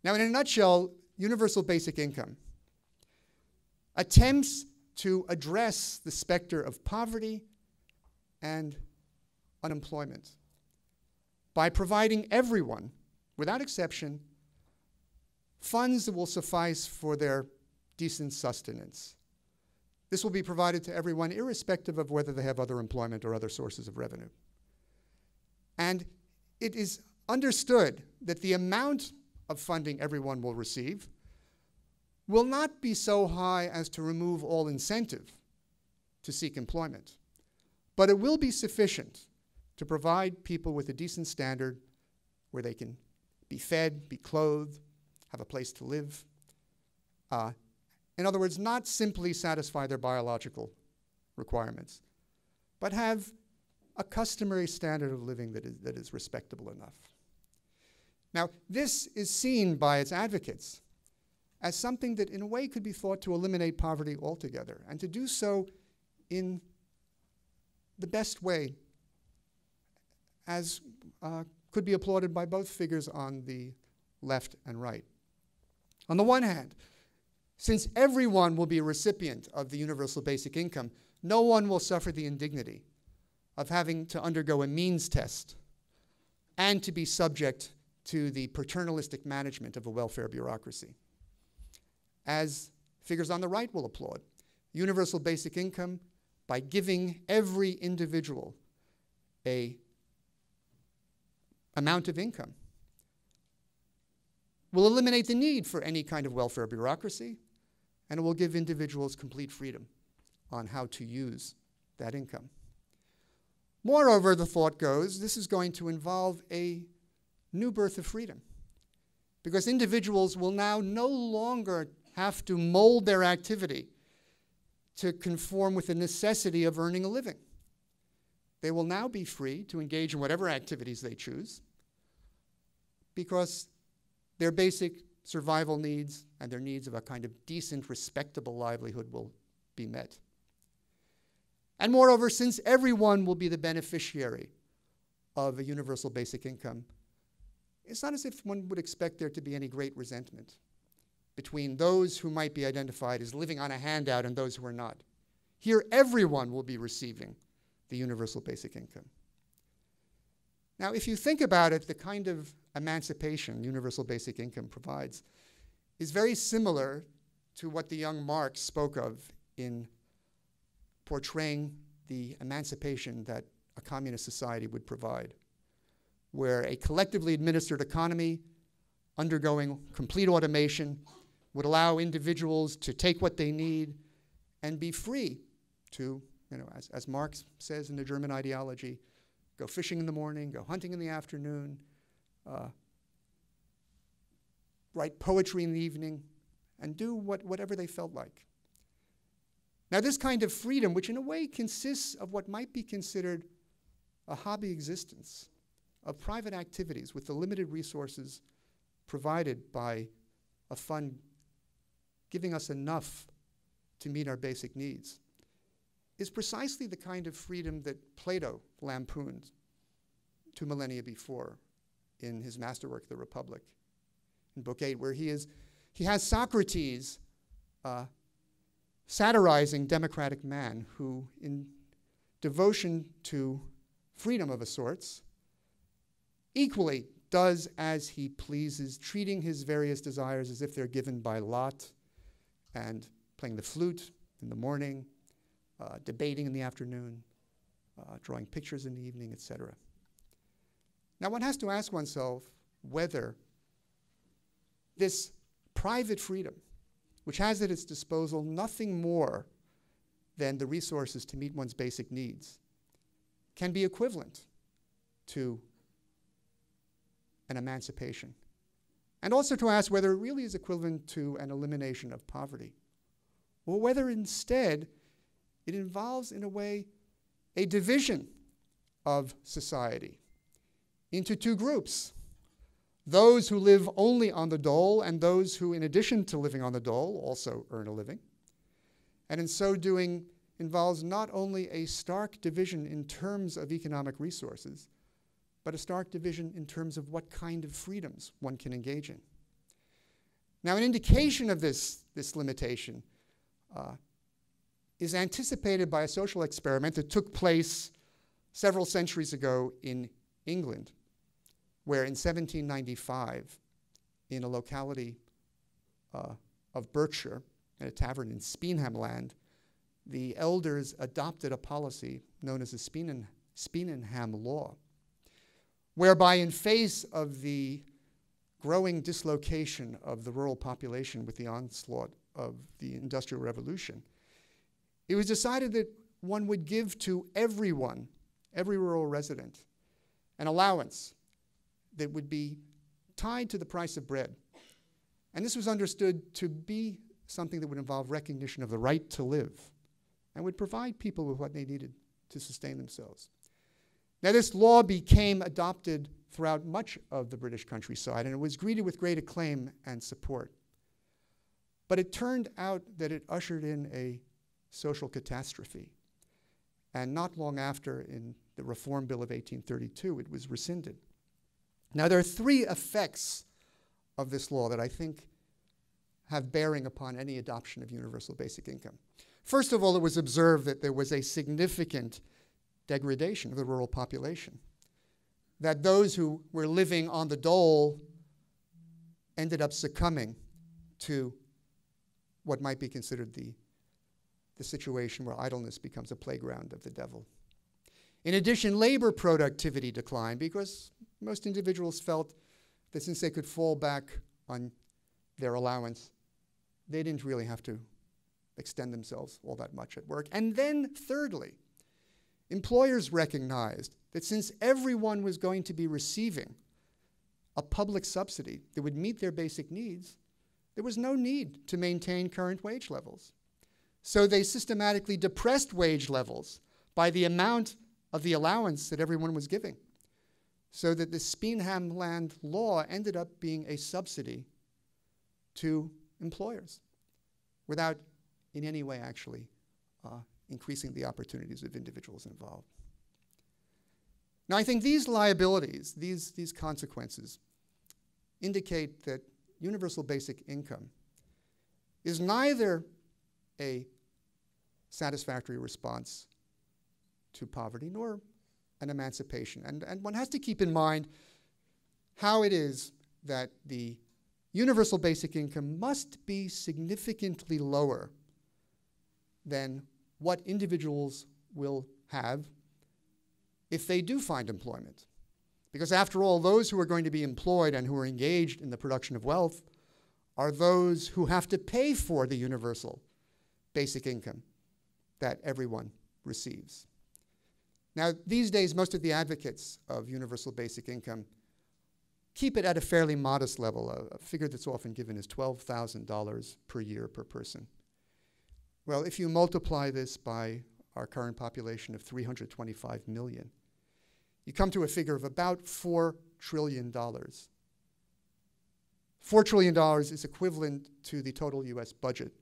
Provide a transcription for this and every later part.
Now, in a nutshell, universal basic income attempts to address the specter of poverty and unemployment by providing everyone, without exception, funds that will suffice for their decent sustenance. This will be provided to everyone irrespective of whether they have other employment or other sources of revenue. And it is understood that the amount of funding everyone will receive will not be so high as to remove all incentive to seek employment, but it will be sufficient to provide people with a decent standard where they can be fed, be clothed, have a place to live. In other words, not simply satisfy their biological requirements, but have a customary standard of living that is respectable enough. Now, this is seen by its advocates as something that in a way could be thought to eliminate poverty altogether, and to do so in the best way, as could be applauded by both figures on the left and right. On the one hand, since everyone will be a recipient of the universal basic income, no one will suffer the indignity of having to undergo a means test and to be subject to the paternalistic management of a welfare bureaucracy. As figures on the right will applaud, universal basic income, by giving every individual an amount of income, will eliminate the need for any kind of welfare bureaucracy, and it will give individuals complete freedom on how to use that income. Moreover, the thought goes, this is going to involve a new birth of freedom, because individuals will now no longer have to mold their activity to conform with the necessity of earning a living. They will now be free to engage in whatever activities they choose, because their basic survival needs and their needs of a kind of decent, respectable livelihood will be met. And moreover, since everyone will be the beneficiary of a universal basic income, it's not as if one would expect there to be any great resentment between those who might be identified as living on a handout and those who are not. Here, everyone will be receiving the universal basic income. Now, if you think about it, the kind of emancipation universal basic income provides is very similar to what the young Marx spoke of in portraying the emancipation that a communist society would provide, where a collectively administered economy undergoing complete automation would allow individuals to take what they need and be free to, as Marx says in the German ideology, go fishing in the morning, go hunting in the afternoon, write poetry in the evening, and do whatever they felt like. Now, this kind of freedom, which in a way consists of what might be considered a hobby existence, of private activities with the limited resources provided by a fund giving us enough to meet our basic needs, is precisely the kind of freedom that Plato lampooned 2 millennia before in his masterwork, The Republic, in Book 8, where he has Socrates satirizing democratic man who, in devotion to freedom of a sorts, equally does as he pleases, treating his various desires as if they're given by lot, and playing the flute in the morning, debating in the afternoon, drawing pictures in the evening, etc. Now, one has to ask oneself whether this private freedom, which has at its disposal nothing more than the resources to meet one's basic needs, can be equivalent to an emancipation. And also to ask whether it really is equivalent to an elimination of poverty, or whether instead it involves, in a way, a division of society into two groups: those who live only on the dole and those who, in addition to living on the dole, also earn a living. And in so doing, involves not only a stark division in terms of economic resources, but a stark division in terms of what kind of freedoms one can engage in. Now, an indication of this limitation is anticipated by a social experiment that took place several centuries ago in England, where in 1795, in a locality of Berkshire, at a tavern in Speenham Land, the elders adopted a policy known as the Speenham Law, whereby in face of the growing dislocation of the rural population with the onslaught of the Industrial Revolution, it was decided that one would give to everyone, every rural resident, an allowance that would be tied to the price of bread. And this was understood to be something that would involve recognition of the right to live and would provide people with what they needed to sustain themselves. Now, this law became adopted throughout much of the British countryside, and it was greeted with great acclaim and support. But it turned out that it ushered in a social catastrophe. And not long after, in the Reform Bill of 1832, it was rescinded. Now, there are three effects of this law that I think have bearing upon any adoption of universal basic income. First of all, it was observed that there was a significant degradation of the rural population, that those who were living on the dole ended up succumbing to what might be considered the situation where idleness becomes a playground of the devil. In addition, labor productivity declined because most individuals felt that since they could fall back on their allowance, they didn't really have to extend themselves all that much at work. And then thirdly, employers recognized that since everyone was going to be receiving a public subsidy that would meet their basic needs, there was no need to maintain current wage levels. So they systematically depressed wage levels by the amount of the allowance that everyone was giving, so that the Speenham Land law ended up being a subsidy to employers without in any way actually increasing the opportunities of individuals involved. Now, I think these liabilities, these consequences, indicate that universal basic income is neither a satisfactory response to poverty nor an emancipation. And one has to keep in mind how it is that the universal basic income must be significantly lower than what individuals will have if they do find employment. Because after all, those who are going to be employed and who are engaged in the production of wealth are those who have to pay for the universal basic income that everyone receives. Now, these days, most of the advocates of universal basic income keep it at a fairly modest level. A figure that's often given is $12,000 per year per person. Well, if you multiply this by our current population of 325 million, you come to a figure of about $4 trillion. $4 trillion is equivalent to the total US budget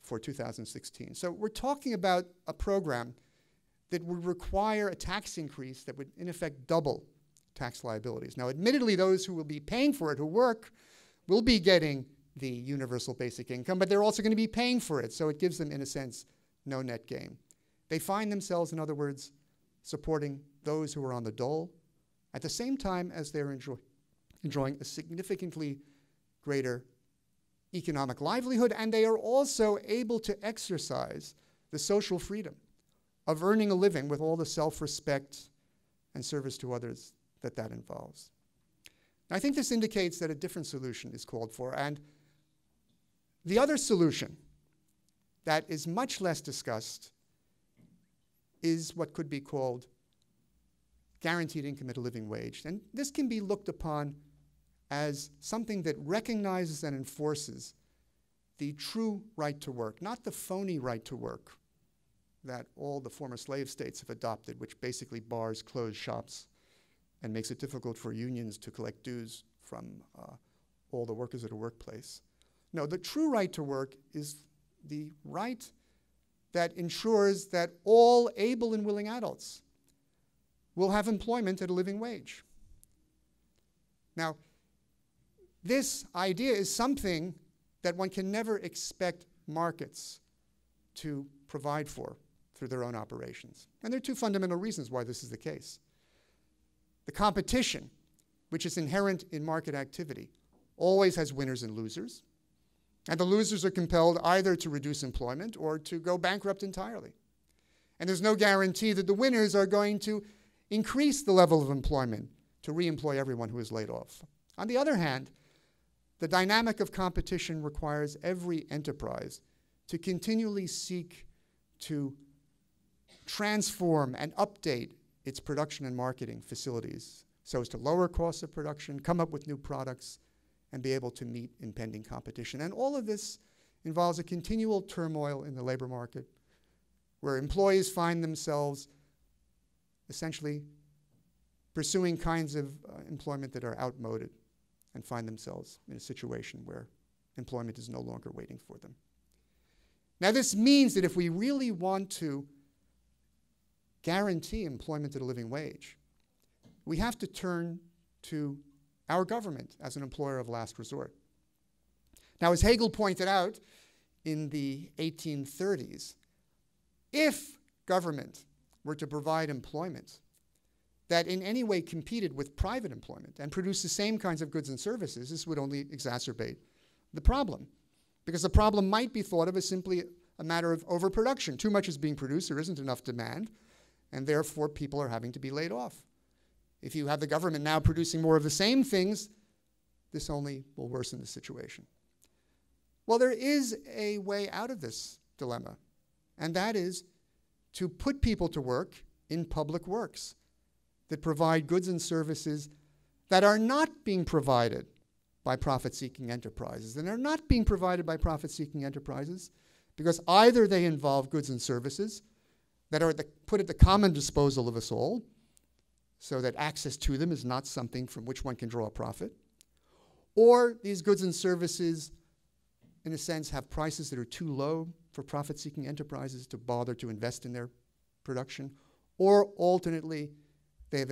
for 2016. So we're talking about a program that would require a tax increase that would, in effect, double tax liabilities. Now, admittedly, those who will be paying for it, who work, will be getting the universal basic income, but they're also going to be paying for it, so it gives them, in a sense, no net gain. They find themselves, in other words, supporting those who are on the dole at the same time as they're enjoying a significantly greater economic livelihood, and they are also able to exercise the social freedom of earning a living with all the self-respect and service to others that involves. And I think this indicates that a different solution is called for, and the other solution that is much less discussed is what could be called guaranteed income at a living wage. And this can be looked upon as something that recognizes and enforces the true right to work, not the phony right to work that all the former slave states have adopted, which basically bars closed shops and makes it difficult for unions to collect dues from all the workers at a workplace. No, the true right to work is the right that ensures that all able and willing adults will have employment at a living wage. Now, This idea is something that one can never expect markets to provide for through their own operations. And there are two fundamental reasons why this is the case. The competition, which is inherent in market activity, always has winners and losers. And the losers are compelled either to reduce employment or to go bankrupt entirely. And there's no guarantee that the winners are going to increase the level of employment to re-employ everyone who is laid off. On the other hand, the dynamic of competition requires every enterprise to continually seek to transform and update its production and marketing facilities so as to lower costs of production, come up with new products, and be able to meet impending competition. And all of this involves a continual turmoil in the labor market where employees find themselves essentially pursuing kinds of employment that are outmoded and find themselves in a situation where employment is no longer waiting for them. Now, this means that if we really want to guarantee employment at a living wage, we have to turn to our government as an employer of last resort. Now, as Hegel pointed out in the 1830s, if government were to provide employment that in any way competed with private employment and produced the same kinds of goods and services, this would only exacerbate the problem. Because the problem might be thought of as simply a matter of overproduction. Too much is being produced, there isn't enough demand, and therefore people are having to be laid off. If you have the government now producing more of the same things, this only will worsen the situation. Well, there is a way out of this dilemma, and that is to put people to work in public works that provide goods and services that are not being provided by profit-seeking enterprises. And they're not being provided by profit-seeking enterprises because either they involve goods and services that are put at the common disposal of us all, so that access to them is not something from which one can draw a profit, or these goods and services, in a sense, have prices that are too low for profit-seeking enterprises to bother to invest in their production, or alternately, they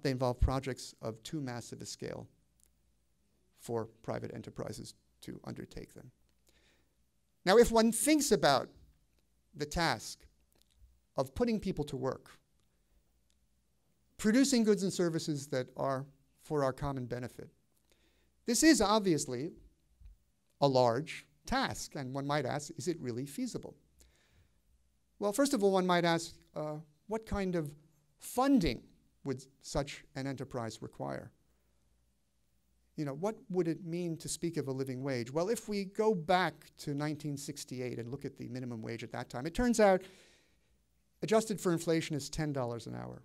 involve projects of too massive a scale for private enterprises to undertake them. Now, if one thinks about the task of putting people to work, producing goods and services that are for our common benefit, this is obviously a large task, and one might ask, is it really feasible? Well, first of all, one might ask, what kind of funding would such an enterprise require? You know, what would it mean to speak of a living wage? Well, if we go back to 1968 and look at the minimum wage at that time, it turns out, adjusted for inflation, is $10 an hour.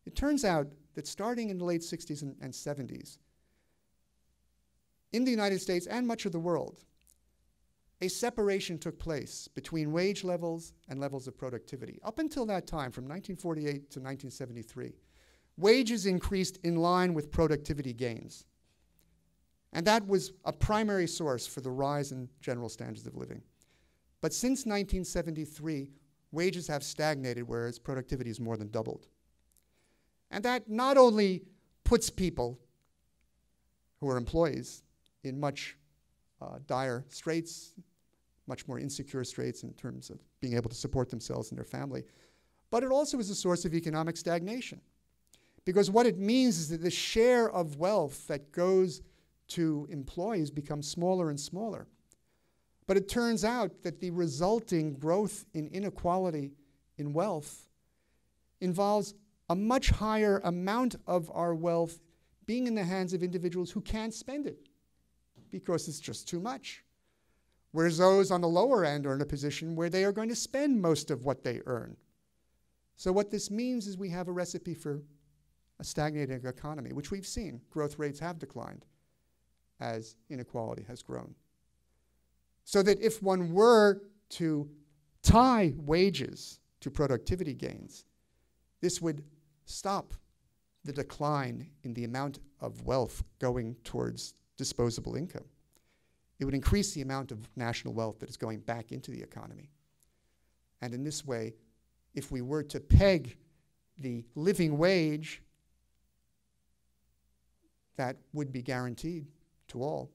It turns out that starting in the late 60s and 70s, in the United States and much of the world, a separation took place between wage levels and levels of productivity. Up until that time, from 1948 to 1973, wages increased in line with productivity gains. And that was a primary source for the rise in general standards of living. But since 1973, wages have stagnated, whereas productivity has more than doubled. And that not only puts people who are employees in much dire straits, much more insecure straits in terms of being able to support themselves and their family, but it also is a source of economic stagnation. Because what it means is that the share of wealth that goes to employees becomes smaller and smaller. But it turns out that the resulting growth in inequality in wealth involves a much higher amount of our wealth being in the hands of individuals who can't spend it because it's just too much. Whereas those on the lower end are in a position where they are going to spend most of what they earn. So what this means is we have a recipe for a stagnating economy, which we've seen. Growth rates have declined as inequality has grown. So that if one were to tie wages to productivity gains, this would stop the decline in the amount of wealth going towards disposable income. It would increase the amount of national wealth that is going back into the economy. And in this way, if we were to peg the living wage that would be guaranteed to all,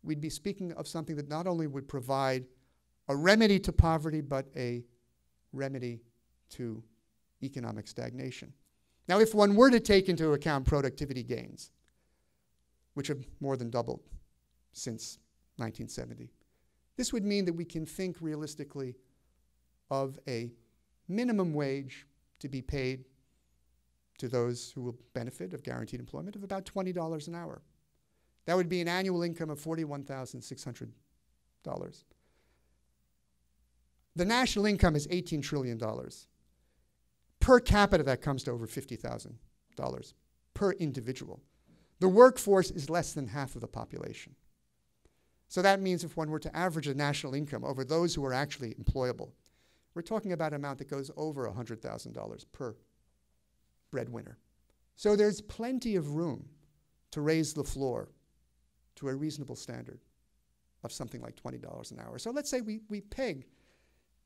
we'd be speaking of something that not only would provide a remedy to poverty, but a remedy to economic stagnation. Now, if one were to take into account productivity gains, which have more than doubled since 1970, this would mean that we can think realistically of a minimum wage to be paid to those who will benefit of guaranteed employment of about $20 an hour. That would be an annual income of $41,600. The national income is $18 trillion. Per capita, that comes to over $50,000 per individual. The workforce is less than half of the population. So that means if one were to average a national income over those who are actually employable, we're talking about an amount that goes over $100,000 per breadwinner. So there's plenty of room to raise the floor to a reasonable standard of something like $20 an hour. So let's say we peg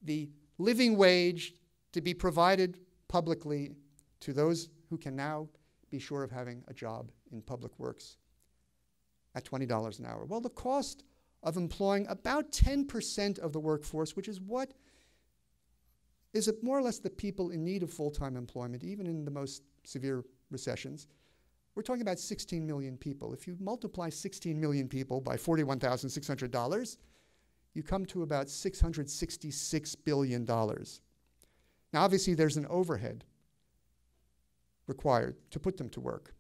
the living wage to be provided publicly to those who can now be sure of having a job in public works at $20 an hour. Well, the cost of employing about 10% of the workforce, which is what is more or less the people in need of full-time employment, even in the most severe recessions, we're talking about 16 million people. If you multiply 16 million people by $41,600, you come to about $666 billion. Now, obviously, there's an overhead required to put them to work.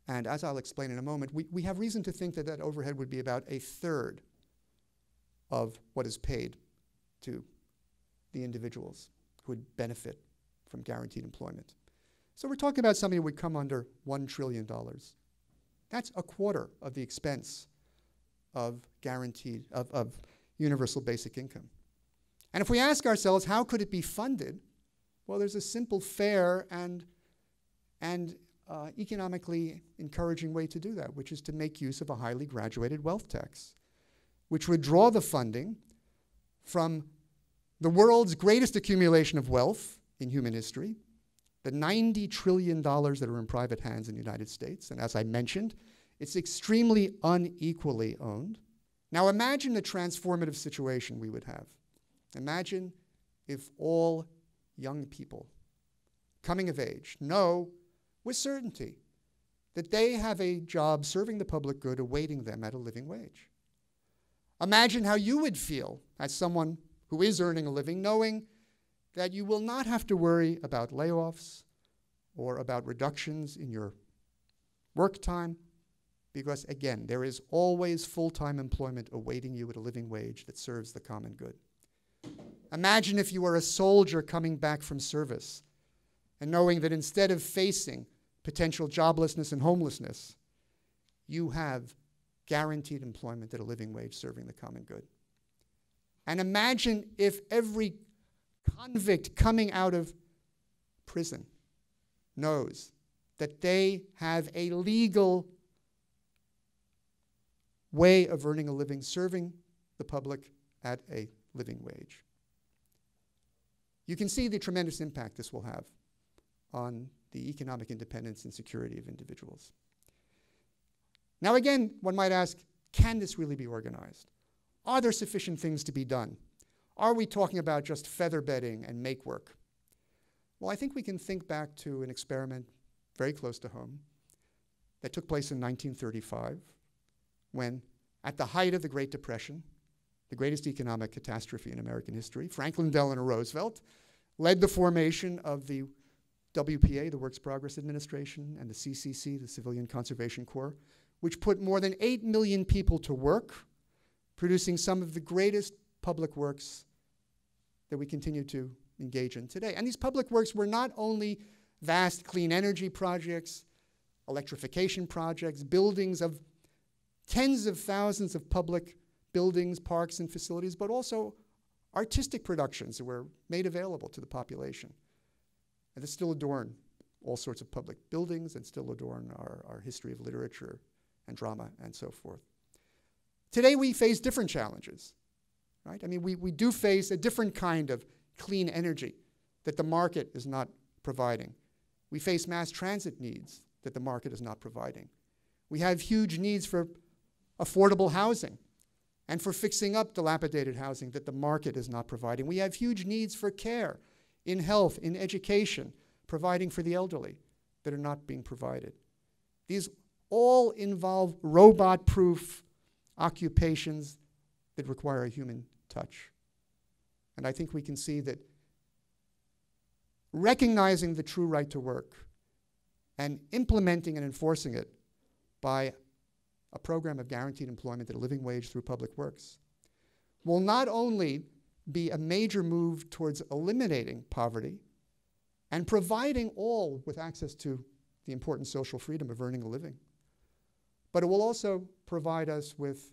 And as I'll explain in a moment, we have reason to think that that overhead would be about a third of what is paid to the individuals who would benefit from guaranteed employment. So we're talking about somebody who would come under $1 trillion. That's a quarter of the expense of guaranteed, of universal basic income. And if we ask ourselves, how could it be funded? Well, there's a simple, fair, and economically encouraging way to do that, which is to make use of a highly graduated wealth tax, which would draw the funding from the world's greatest accumulation of wealth in human history, the $90 trillion that are in private hands in the United States. And as I mentioned, it's extremely unequally owned. Now imagine the transformative situation we would have. Imagine if all young people coming of age know with certainty that they have a job serving the public good awaiting them at a living wage. Imagine how you would feel as someone who is earning a living, knowing that you will not have to worry about layoffs or about reductions in your work time, because again, there is always full-time employment awaiting you at a living wage that serves the common good. Imagine if you were a soldier coming back from service and knowing that instead of facing potential joblessness and homelessness, you have guaranteed employment at a living wage serving the common good. And imagine if every convict coming out of prison knows that they have a legal way of earning a living serving the public at a living wage. You can see the tremendous impact this will have on the economic independence and security of individuals. Now again, one might ask, can this really be organized? Are there sufficient things to be done? Are we talking about just feather bedding and make work? Well, I think we can think back to an experiment very close to home that took place in 1935 when, at the height of the Great Depression, the greatest economic catastrophe in American history, Franklin Delano Roosevelt led the formation of the WPA, the Works Progress Administration, and the CCC, the Civilian Conservation Corps, which put more than 8 million people to work, producing some of the greatest public works that we continue to engage in today. And these public works were not only vast clean energy projects, electrification projects, buildings of tens of thousands of public buildings, parks, and facilities, but also artistic productions that were made available to the population. And that still adorn all sorts of public buildings and still adorn our history of literature and drama and so forth. Today we face different challenges, right? I mean, we do face a different kind of clean energy that the market is not providing. We face mass transit needs that the market is not providing. We have huge needs for affordable housing and for fixing up dilapidated housing that the market is not providing. We have huge needs for care, in health, in education, providing for the elderly that are not being provided. These all involve robot-proof occupations that require a human touch. And I think we can see that recognizing the true right to work and implementing and enforcing it by a program of guaranteed employment at a living wage through public works will not only be a major move towards eliminating poverty and providing all with access to the important social freedom of earning a living, but it will also provide us with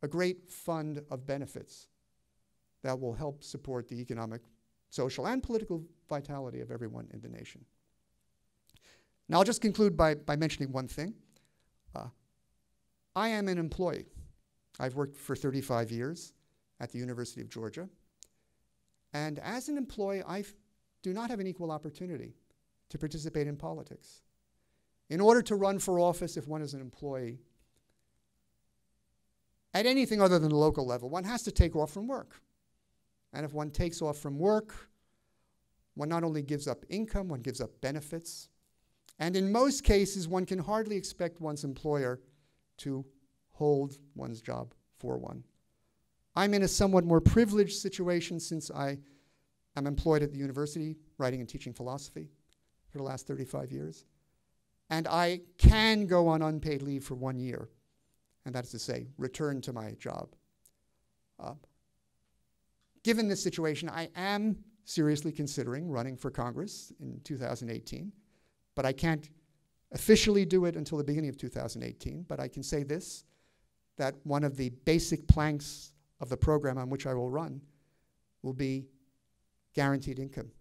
a great fund of benefits that will help support the economic, social, and political vitality of everyone in the nation. Now, I'll just conclude by mentioning one thing. I am an employee. I've worked for 35 years at the University of Georgia. And as an employee, I do not have an equal opportunity to participate in politics. In order to run for office, if one is an employee, at anything other than the local level, one has to take off from work. And if one takes off from work, one not only gives up income, one gives up benefits. And in most cases, one can hardly expect one's employer to hold one's job for one. I'm in a somewhat more privileged situation since I am employed at the university, writing and teaching philosophy for the last 35 years. And I can go on unpaid leave for 1 year, and that is to say, return to my job. Given this situation, I am seriously considering running for Congress in 2018, but I can't officially do it until the beginning of 2018. But I can say this, that one of the basic planks of the program on which I will run will be guaranteed income.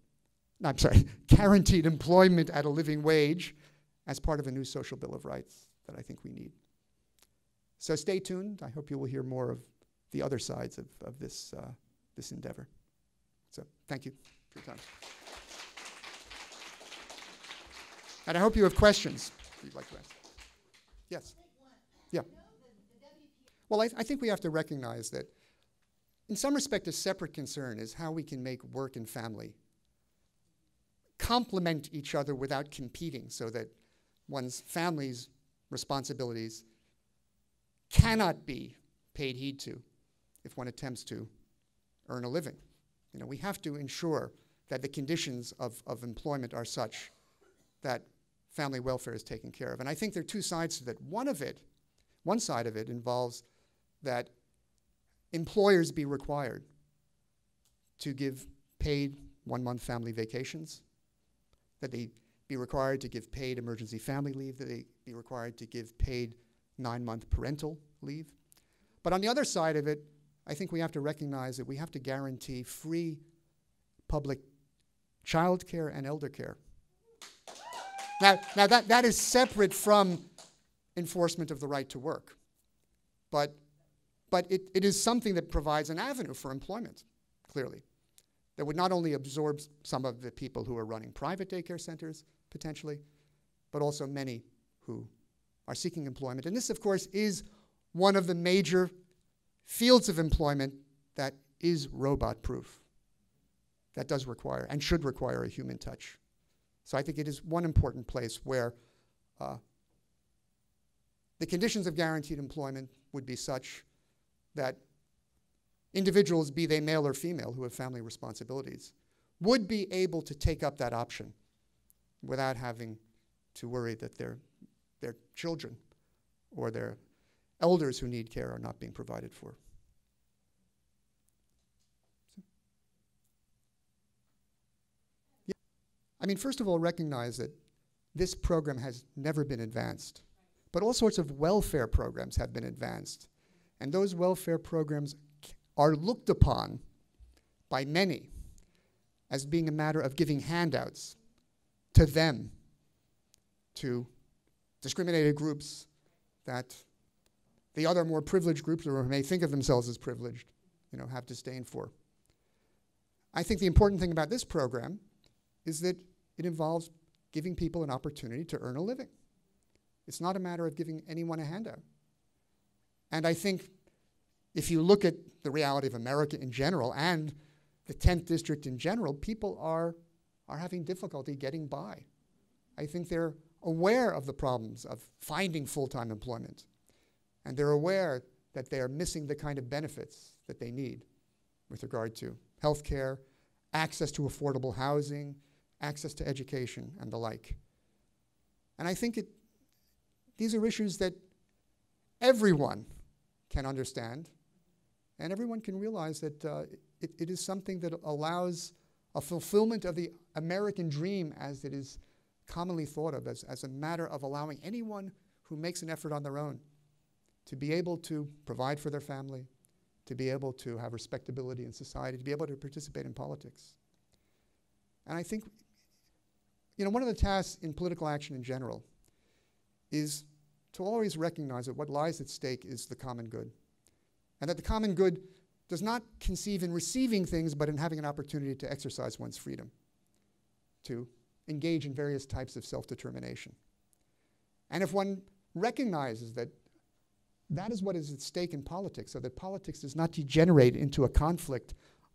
No, I'm sorry, guaranteed employment at a living wage as part of a new social bill of rights that I think we need. So stay tuned. I hope you will hear more of the other sides of this endeavor. So thank you for your time. And I hope you have questions you'd like to ask. Yes? Yeah. Well, I think we have to recognize that in some respect a separate concern is how we can make work and family complement each other without competing, so that one's family's responsibilities cannot be paid heed to if one attempts to earn a living. You know, we have to ensure that the conditions of employment are such that family welfare is taken care of. And I think there are two sides to that. One side of it involves that employers be required to give paid 1-month family vacations, that they be required to give paid emergency family leave, that they be required to give paid 9-month parental leave. But on the other side of it, I think we have to recognize that we have to guarantee free public child care and elder care. Now that is separate from enforcement of the right to work. But it is something that provides an avenue for employment, clearly, that would not only absorb some of the people who are running private daycare centers, potentially, but also many who are seeking employment. And this, of course, is one of the major fields of employment that is robot-proof, that does require and should require a human touch. So I think it is one important place where the conditions of guaranteed employment would be such that individuals, be they male or female, who have family responsibilities, would be able to take up that option without having to worry that their children or their elders who need care are not being provided for. Yeah. I mean, first of all, recognize that this program has never been advanced, but all sorts of welfare programs have been advanced. And those welfare programs are looked upon by many as being a matter of giving handouts to them, to discriminated groups that the other more privileged groups, or may think of themselves as privileged, have disdain for. I think the important thing about this program is that it involves giving people an opportunity to earn a living. It's not a matter of giving anyone a handout. And I think if you look at the reality of America in general and the 10th District in general, people are having difficulty getting by. I think they're aware of the problems of finding full-time employment. And they're aware that they are missing the kind of benefits that they need with regard to health care, access to affordable housing, access to education, and the like. And I think these are issues that everyone can understand, and everyone can realize that it is something that allows a fulfillment of the American dream as it is commonly thought of, as a matter of allowing anyone who makes an effort on their own to be able to provide for their family, to be able to have respectability in society, to be able to participate in politics. And I think, one of the tasks in political action in general is to always recognize that what lies at stake is the common good. And that the common good does not conceive in receiving things, but in having an opportunity to exercise one's freedom, to engage in various types of self-determination. And if one recognizes that that is what is at stake in politics, so that politics does not degenerate into a conflict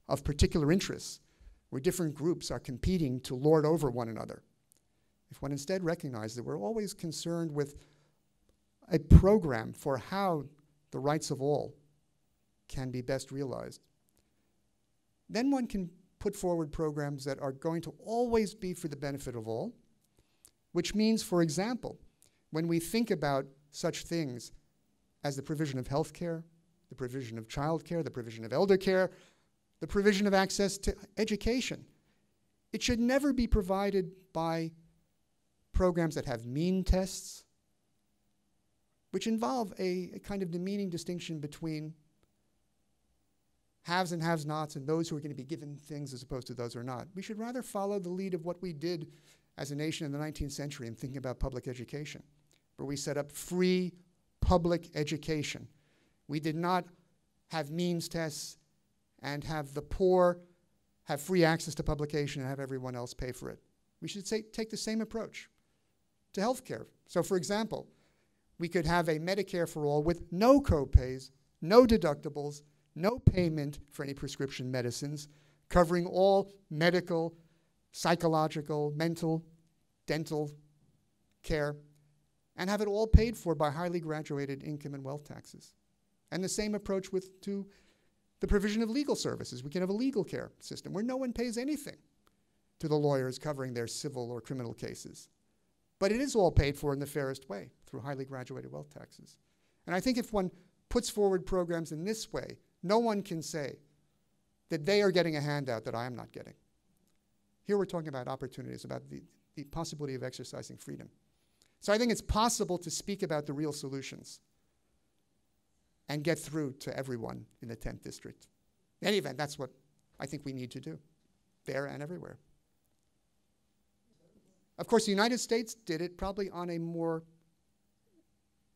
of particular interests, where different groups are competing to lord over one another. If one instead recognizes that we're always concerned with a program for how the rights of all can be best realized, then one can put forward programs that are going to always be for the benefit of all, which means, for example, when we think about such things as the provision of health care, the provision of child care, the provision of elder care, the provision of access to education, it should never be provided by programs that have mean tests, which involve a kind of demeaning distinction between haves and have-nots and those who are going to be given things as opposed to those who are not. We should rather follow the lead of what we did as a nation in the 19th century in thinking about public education, where we set up free public education. We did not have means tests and have the poor have free access to publication and have everyone else pay for it. We should take the same approach to healthcare. So for example, we could have a Medicare for all with no co-pays, no deductibles, no payment for any prescription medicines, covering all medical, psychological, mental, dental care, and have it all paid for by highly graduated income and wealth taxes. And the same approach to the provision of legal services. We can have a legal care system where no one pays anything to the lawyers covering their civil or criminal cases. But it is all paid for in the fairest way through highly graduated wealth taxes. And I think if one puts forward programs in this way, no one can say that they are getting a handout that I am not getting. Here we're talking about opportunities, about the possibility of exercising freedom. So I think it's possible to speak about the real solutions and get through to everyone in the 10th District. In any event, that's what I think we need to do, there and everywhere. Of course, the United States did it probably on a more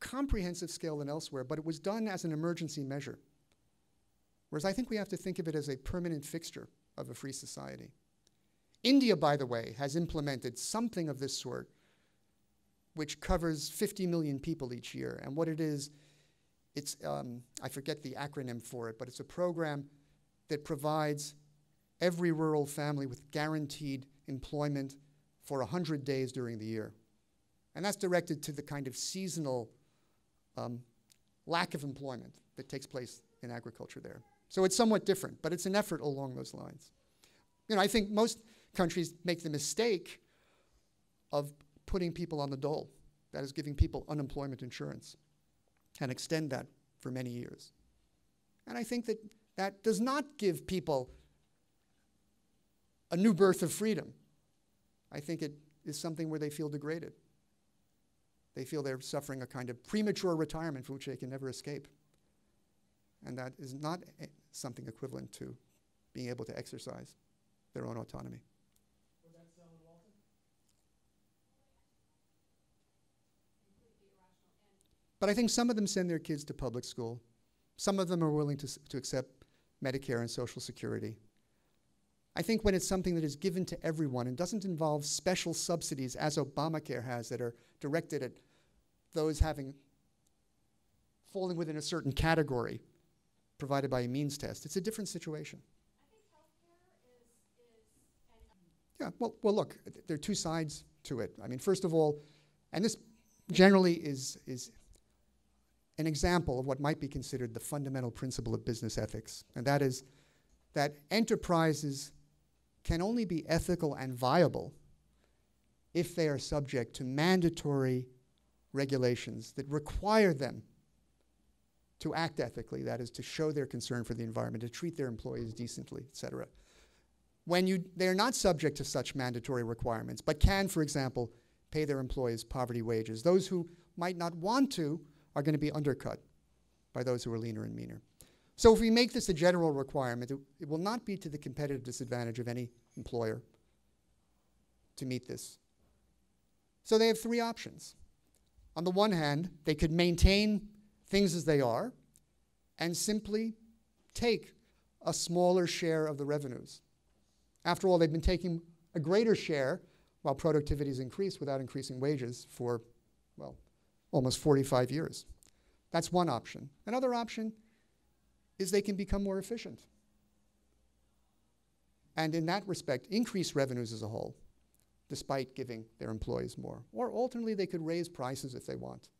comprehensive scale than elsewhere, but it was done as an emergency measure. Whereas I think we have to think of it as a permanent fixture of a free society. India, by the way, has implemented something of this sort, which covers 50 million people each year. And what it is, it's, I forget the acronym for it, but it's a program that provides every rural family with guaranteed employment for 100 days during the year. And that's directed to the kind of seasonal lack of employment that takes place in agriculture there. So it's somewhat different, but it's an effort along those lines. I think most countries make the mistake of putting people on the dole, that is giving people unemployment insurance, and extend that for many years. And I think that that does not give people a new birth of freedom. I think it is something where they feel degraded. They feel they're suffering a kind of premature retirement from which they can never escape. And that is not something equivalent to being able to exercise their own autonomy. Was that so in Walton? But I think some of them send their kids to public school. Some of them are willing to accept Medicare and Social Security. I think when it's something that is given to everyone and doesn't involve special subsidies, as Obamacare has, that are directed at those falling within a certain category provided by a means test. It's a different situation. I think healthcare is Yeah, well, look, there are two sides to it. I mean, first of all, and this generally is an example of what might be considered the fundamental principle of business ethics, and that is that enterprises can only be ethical and viable if they are subject to mandatory regulations that require them to act ethically, that is, to show their concern for the environment, to treat their employees decently, et cetera. When they're not subject to such mandatory requirements, but can, for example, pay their employees poverty wages, those who might not want to are going to be undercut by those who are leaner and meaner. So if we make this a general requirement, it will not be to the competitive disadvantage of any employer to meet this. So they have three options. On the one hand, they could maintain things as they are and simply take a smaller share of the revenues. After all, they've been taking a greater share while productivity has increased without increasing wages for, well, almost 45 years. That's one option. Another option is they can become more efficient. And in that respect, increase revenues as a whole, despite giving their employees more. Or alternately, they could raise prices if they want,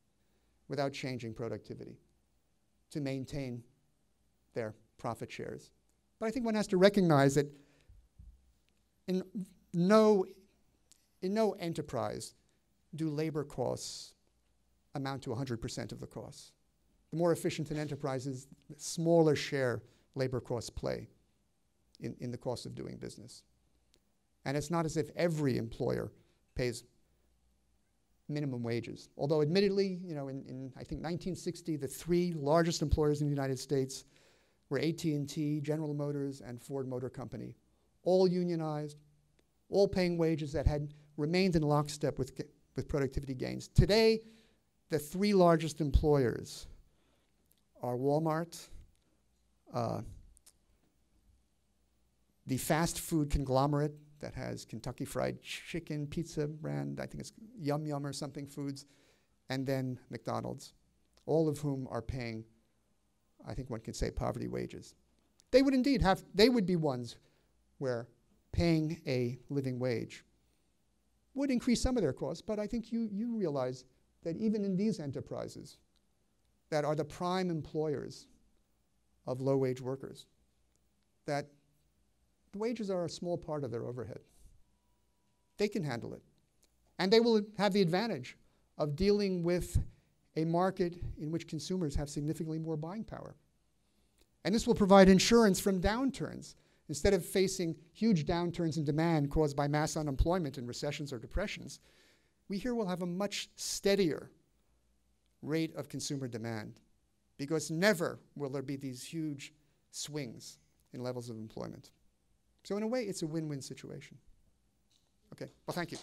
without changing productivity, to maintain their profit shares. But I think one has to recognize that in no enterprise do labor costs amount to 100% of the costs. The more efficient an enterprise is, the smaller share labor costs play in the cost of doing business. And it's not as if every employer pays minimum wages. Although admittedly, you know, in I think 1960, the three largest employers in the United States were AT&T, General Motors, and Ford Motor Company, all unionized, all paying wages that had remained in lockstep with productivity gains. Today, the three largest employers are Walmart, the fast food conglomerate that has Kentucky Fried Chicken, pizza brand, I think it's Yum Yum or something foods, and then McDonald's, all of whom are paying, I think one could say, poverty wages. They would indeed they would be ones where paying a living wage would increase some of their costs, but I think you realize that even in these enterprises that are the prime employers of low-wage workers, that the wages are a small part of their overhead. They can handle it. And they will have the advantage of dealing with a market in which consumers have significantly more buying power. And this will provide insurance from downturns. Instead of facing huge downturns in demand caused by mass unemployment in recessions or depressions, we here will have a much steadier rate of consumer demand, because never will there be these huge swings in levels of employment. So in a way, it's a win-win situation. Okay, well, thank you.